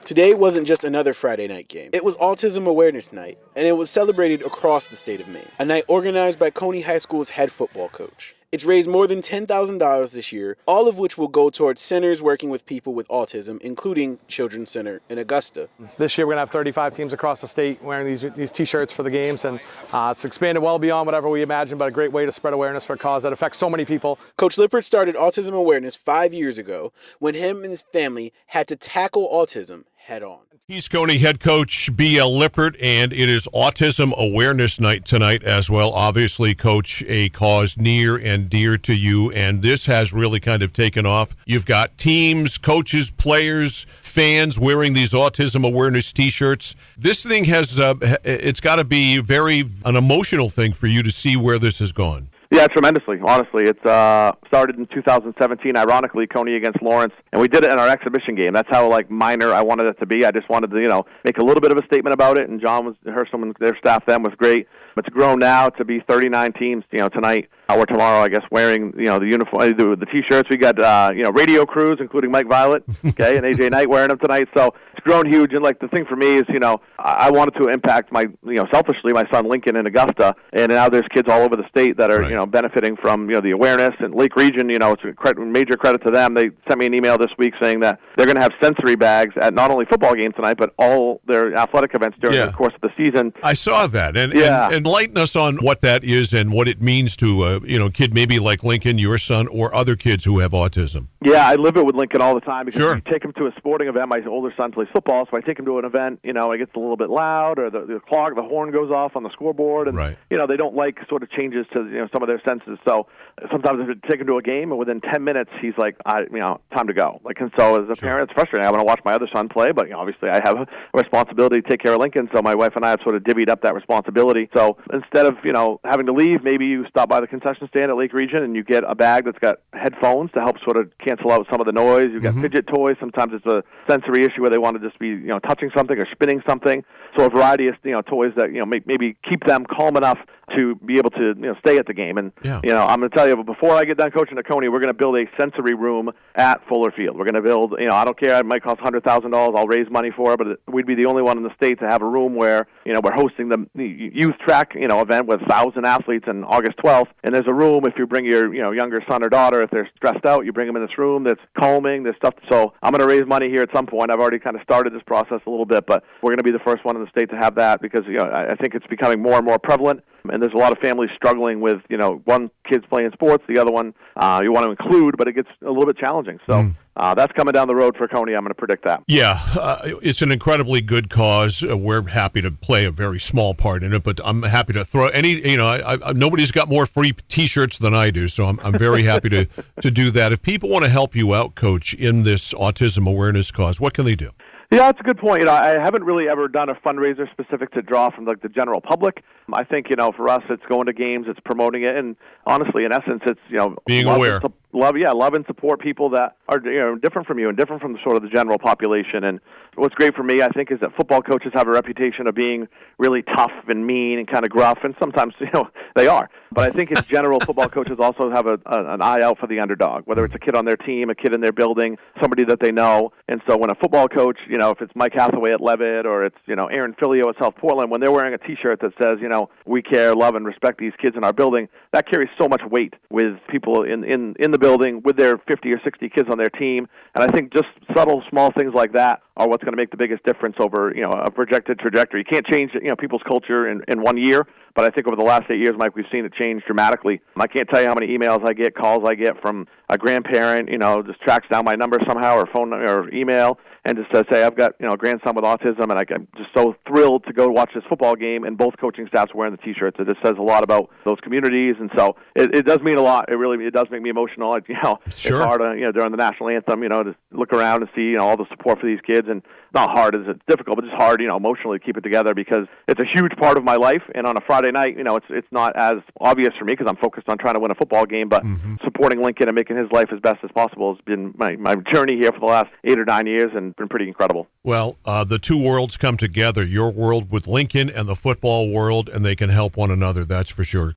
Today wasn't just another Friday night game. It was Autism Awareness Night, and it was celebrated across the state of Maine. A night organized by Coney High School's head football coach. It's raised more than $10,000 this year, all of which will go towards centers working with people with autism, including Children's Center in Augusta. This year we're going to have 35 teams across the state wearing these T-shirts for the games, and it's expanded well beyond whatever we imagined, but a great way to spread awareness for a cause that affects so many people. Coach Lippert started Autism Awareness 5 years ago when him and his family had to tackle autism head on. He's Coney head coach B.L. Lippert, and it is Autism Awareness Night tonight as well. Obviously, Coach, a cause near and dear to you, and this has really kind of taken off. You've got teams, coaches, players, fans wearing these Autism Awareness T-shirts. This thing has, it's got to be an emotional thing for you to see where this has gone. Yeah, tremendously, honestly. It started in 2017, ironically, Coney against Lawrence, and we did it in our exhibition game. That's how, minor I wanted it to be. I just wanted to, make a little bit of a statement about it, and John Herschel and their staff then was great. It's grown now to be 39 teams, tonight or tomorrow, I guess, wearing, the uniform, the T-shirts. We got, radio crews, including Mike Violet, okay, and AJ Knight wearing them tonight. So it's grown huge. And, the thing for me is, I wanted to impact selfishly, my son Lincoln in Augusta. And now there's kids all over the state that are, right, benefiting from, the awareness. And Lake Region, it's a major credit to them. They sent me an email this week saying that they're going to have sensory bags at not only football games tonight, but all their athletic events during the course of the season. I saw that. And enlighten us on what that is and what it means to kid maybe like Lincoln, your son, or other kids who have autism. Yeah, I live it with Lincoln all the time because Sure. you take him to a sporting event. My older son plays football, so I take him to an event, it gets a little bit loud, or the horn goes off on the scoreboard, and, right, they don't like sort of changes to, some of their senses. So sometimes if I take him to a game, and within 10 minutes, he's like, time to go. And so as a Sure. parent, it's frustrating. I want to watch my other son play, but, obviously I have a responsibility to take care of Lincoln, so my wife and I have sort of divvied up that responsibility. So instead of, having to leave, maybe you stop by the concession stand at Lake Region and you get a bag that's got headphones to help sort of cancel out some of the noise. You've got fidget toys. Sometimes it's a sensory issue where they want to just be, touching something or spinning something. So a variety of, toys that, maybe keep them calm enough to be able to, stay at the game. And, I'm going to tell you, before I get done coaching at Coney, we're going to build a sensory room at Fuller Field. We're going to build, I don't care, it might cost $100,000. I'll raise money for it, but we'd be the only one in the state to have a room where, we're hosting the youth track, event with 1,000 athletes on August 12th. And there's a room, if you bring your, younger son or daughter, if they're stressed out, you bring them in this room that's calming, there's stuff. So I'm going to raise money here at some point. I've already kind of started this process a little bit, but we're going to be the first one in the state to have that because, I think it's becoming more and more prevalent. And there's a lot of families struggling with, one kid's playing sports, the other one you want to include, but it gets a little bit challenging. So that's coming down the road for Coney. I'm going to predict that. Yeah, it's an incredibly good cause. We're happy to play a very small part in it, but I'm happy to throw any, nobody's got more free T-shirts than I do, so I'm very happy to do that. If people want to help you out, Coach, in this autism awareness cause, what can they do? Yeah, that's a good point. I haven't really ever done a fundraiser specific to draw from the general public. I think, for us, it's going to games, it's promoting it, and honestly, in essence, it's, being aware. Love and support people that are, different from you and different from the sort of the general population. And what's great for me, I think, is that football coaches have a reputation of being really tough and mean and kind of gruff, and sometimes, they are. But I think in general, football coaches also have an eye out for the underdog, whether it's a kid on their team, a kid in their building, somebody that they know. And so when a football coach, if it's Mike Hathaway at Levitt or it's, Aaron Filio at South Portland, when they're wearing a T-shirt that says, we care, love, and respect these kids in our building, that carries so much weight with people in the building with their 50 or 60 kids on their team. And I think just subtle, small things like that are what's going to make the biggest difference over, a projected trajectory. You can't change, people's culture in 1 year, but I think over the last 8 years, Mike, we've seen it change dramatically. I can't tell you how many emails I get, calls I get from a grandparent, just tracks down my number somehow or phone or email and just says, hey, I've got, a grandson with autism, and I'm just so thrilled to go watch this football game, and both coaching staffs wearing the T-shirts. It just says a lot about those communities, and so it does mean a lot. It does make me emotional. Sure. It's hard, during the national anthem, to look around and see, all the support for these kids, and not hard, it's difficult, but just hard, emotionally to keep it together because it's a huge part of my life, and on a Friday night, it's not as obvious for me because I'm focused on trying to win a football game, but supporting Lincoln and making his life as best as possible has been my journey here for the last 8 or 9 years and been pretty incredible. Well, the two worlds come together, your world with Lincoln and the football world, and they can help one another, that's for sure.